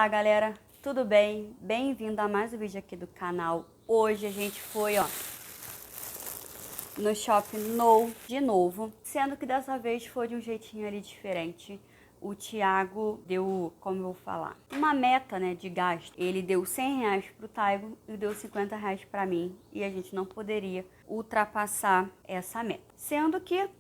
Olá, galera, tudo bem? Bem-vindo a mais um vídeo aqui do canal. Hoje a gente foi, no Shopping No de novo, sendo que dessa vez foi de um jeitinho ali diferente. O Thiago deu, como eu vou falar, uma meta, né, de gasto. Ele deu R$100 pro Taigo e deu R$50 pra mim. E a gente não poderia ultrapassar essa meta. Sendo que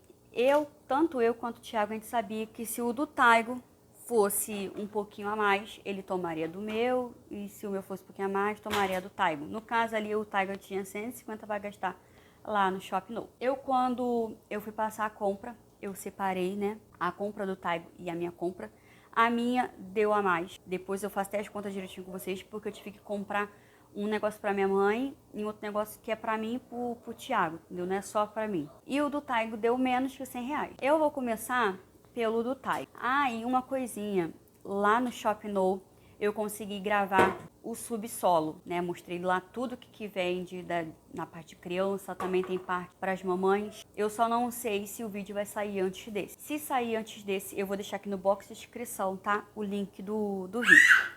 tanto eu quanto o Thiago, a gente sabia que se o do Taigo fosse um pouquinho a mais, ele tomaria do meu. E se o meu fosse um pouquinho a mais, tomaria do Taigo. No caso ali, o Taigo tinha 150 para gastar lá no Shopping No. Quando eu fui passar a compra, eu separei, né, a compra do Taigo e a minha compra. A minha deu a mais. Depois eu faço até as contas direitinho com vocês, porque eu tive que comprar um negócio pra minha mãe e outro negócio que é pra mim e pro Thiago, entendeu? Não é só pra mim. E o do Taigo deu menos que R$100. Eu vou começar pelo do Taigo. E uma coisinha. Lá no Shopping No, eu consegui gravar o subsolo, né? Mostrei lá tudo que vende na parte de criança, também tem parte para as mamães. Eu só não sei se o vídeo vai sair antes desse. Se sair antes desse, eu vou deixar aqui no box de descrição, tá? O link do vídeo.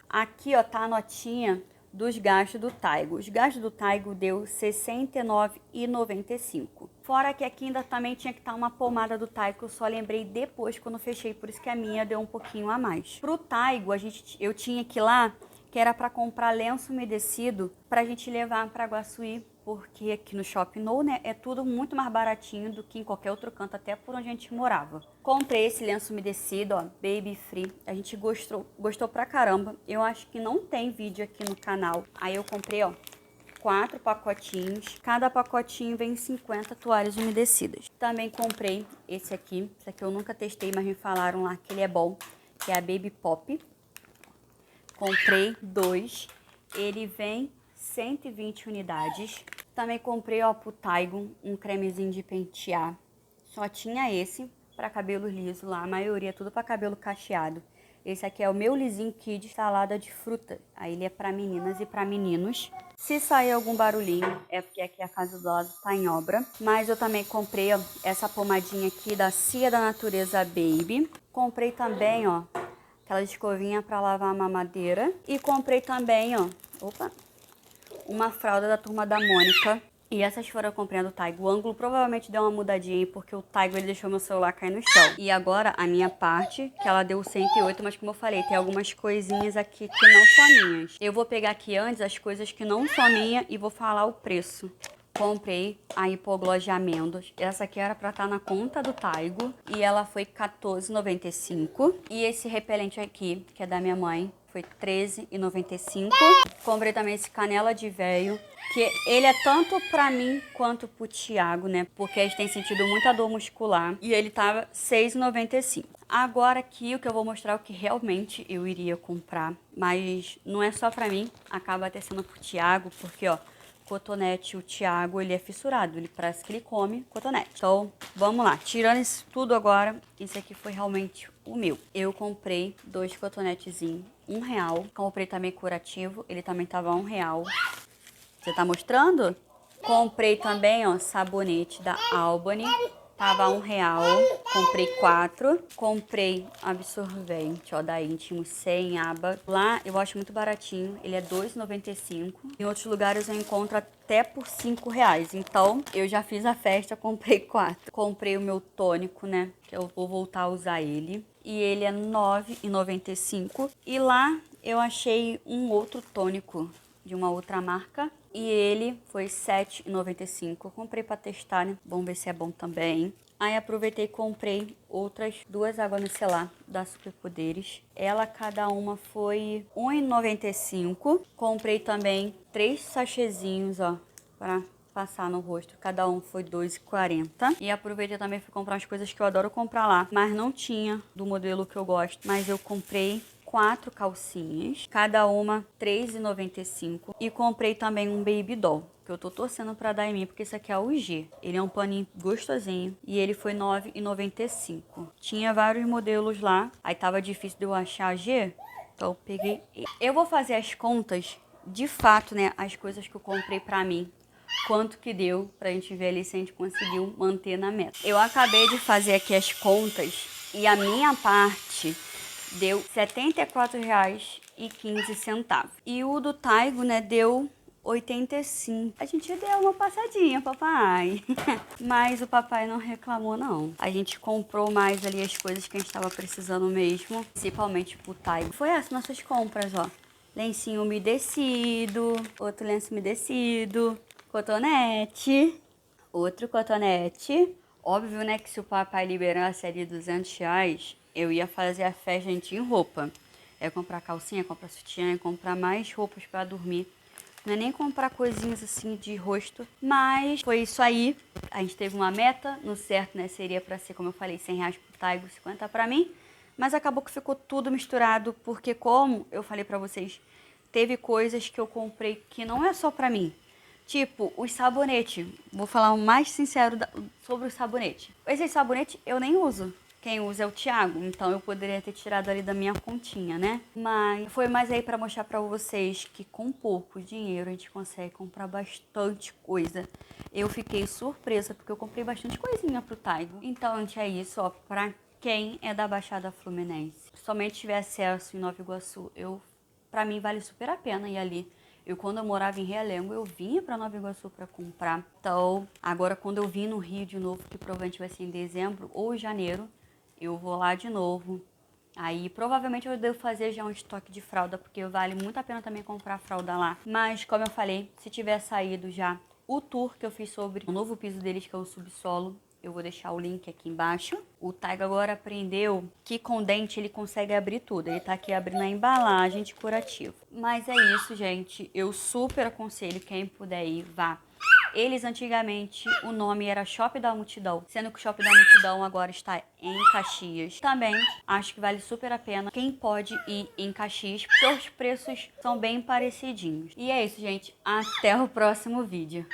Aqui, ó, tá a notinha dos gastos do Taigo. Os gastos do Taigo deu R$ 69,95. Fora que aqui ainda também tinha que estar uma pomada do Taigo, que eu só lembrei depois quando fechei, por isso que a minha deu um pouquinho a mais. Pro Taigo, eu tinha que ir lá, que era para comprar lenço umedecido pra gente levar para Guaçuí, porque aqui no Shopping No, né, é tudo muito mais baratinho do que em qualquer outro canto, até por onde a gente morava. Comprei esse lenço umedecido, ó, Baby Free. A gente gostou pra caramba. Eu acho que não tem vídeo aqui no canal. Aí eu comprei, ó, 4 pacotinhos. Cada pacotinho vem 50 toalhas umedecidas. Também comprei esse aqui. Esse aqui eu nunca testei, mas me falaram lá que ele é bom, que é a Baby Pop. Comprei 2. Ele vem 120 unidades. Também comprei, ó, pro Taigo um cremezinho de pentear. Só tinha esse para cabelo liso lá, a maioria tudo para cabelo cacheado. Esse aqui é o meu lisinho Kids salada de fruta. Aí ele é para meninas e para meninos. Se sair algum barulhinho, é porque aqui a casa do lado tá em obra. Mas eu também comprei, ó, essa pomadinha aqui da Cia da Natureza Baby. Comprei também, ó, aquela escovinha para lavar a mamadeira. E comprei também, ó, uma fralda da Turma da Mônica. E essas foram eu comprei do Taigo. O ângulo provavelmente deu uma mudadinha aí, porque o Taigo ele deixou meu celular cair no chão. E agora a minha parte, que ela deu 108, mas como eu falei, tem algumas coisinhas aqui que não são minhas. Eu vou pegar aqui antes as coisas que não são minhas e vou falar o preço. Comprei a hipoglós de amêndoas. Essa aqui era pra estar na conta do Taigo e ela foi R$14,95. E esse repelente aqui, que é da minha mãe, foi R$13,95. Comprei também esse canela de véio, que ele é tanto pra mim quanto pro Thiago, né? Porque a gente tem sentido muita dor muscular. E ele tava R$6,95. Agora aqui o que eu vou mostrar é o que realmente eu iria comprar. Mas não é só pra mim, acaba até sendo pro Thiago, porque, ó, cotonete, o Thiago, ele é fissurado, ele parece que ele come cotonete. Então, vamos lá. Tirando isso tudo agora, esse aqui foi realmente o meu. Eu comprei 2 cotonetezinhos, R$1. Comprei também curativo, ele também tava R$1. Você tá mostrando? Comprei também, ó, sabonete da Albany. Tava R$1, comprei 4. Comprei absorvente, ó, da Íntimos, sem aba. Lá eu acho muito baratinho, ele é R$2,95. Em outros lugares eu encontro até por R$5. Então, eu já fiz a festa, comprei 4. Comprei o meu tônico, né, que eu vou voltar a usar ele. E ele é R$9,95. E lá eu achei um outro tônico de uma outra marca. E ele foi R$7,95. Comprei pra testar, né? Vamos ver se é bom também. Aí aproveitei e comprei outras 2 águas micelar da Superpoderes. Ela, cada uma foi R$1,95. Comprei também 3 sachêzinhos, ó, pra passar no rosto. Cada um foi R$2,40. E aproveitei também fui comprar umas coisas que eu adoro comprar lá, mas não tinha do modelo que eu gosto. Mas eu comprei 4 calcinhas, cada uma R$3,95. E comprei também um Baby Doll, que eu tô torcendo pra dar em mim, porque esse aqui é o G. Ele é um paninho gostosinho e ele foi R$9,95. Tinha vários modelos lá, aí tava difícil de eu achar G, então eu peguei. Eu vou fazer as contas, de fato, né, as coisas que eu comprei pra mim. Quanto que deu pra gente ver ali se a gente conseguiu manter na meta. Eu acabei de fazer aqui as contas e a minha parte deu R$74,00 R$2,15. E o do Taigo, né, deu 85. A gente deu uma passadinha, papai. Mas o papai não reclamou, não. A gente comprou mais ali as coisas que a gente tava precisando mesmo. Principalmente pro Taigo. Foi essas nossas compras, ó. Lencinho umedecido. Outro lenço umedecido. Cotonete. Outro cotonete. Óbvio, né, que se o papai liberasse ali R$200, eu ia fazer a festa, gente, em roupa. É comprar calcinha, comprar sutiã, comprar mais roupas pra dormir. Não é nem comprar coisinhas assim de rosto, mas foi isso aí. A gente teve uma meta, no certo, né, seria pra ser, como eu falei, R$100 pro Taigo, 50 pra mim. Mas acabou que ficou tudo misturado, porque como eu falei pra vocês, teve coisas que eu comprei que não é só pra mim. Tipo, os sabonetes. Vou falar o mais sincero sobre o sabonete. Esse sabonete eu nem uso. Quem usa é o Thiago, então eu poderia ter tirado ali da minha continha, né? Mas foi mais aí pra mostrar pra vocês que com pouco dinheiro a gente consegue comprar bastante coisa. Eu fiquei surpresa porque eu comprei bastante coisinha pro Taigo. Então, gente, é isso, ó. Pra quem é da Baixada Fluminense, somente tiver acesso em Nova Iguaçu, pra mim vale super a pena ir ali. Quando eu morava em Realengo, eu vinha pra Nova Iguaçu pra comprar. Então, agora quando eu vim no Rio de novo, que provavelmente vai ser em dezembro ou janeiro, eu vou lá de novo. Aí, provavelmente eu devo fazer já um estoque de fralda, porque vale muito a pena também comprar fralda lá. Mas, como eu falei, se tiver saído já o tour que eu fiz sobre o novo piso deles, que é o subsolo, eu vou deixar o link aqui embaixo. O Taigo agora aprendeu que com dente ele consegue abrir tudo. Ele tá aqui abrindo a embalagem de curativo. Mas é isso, gente. Eu super aconselho quem puder ir, vá. Eles antigamente, o nome era Shopping da Multidão, sendo que o Shopping da Multidão agora está em Caxias. Também acho que vale super a pena quem pode ir em Caxias, porque os preços são bem parecidinhos. E é isso, gente. Até o próximo vídeo.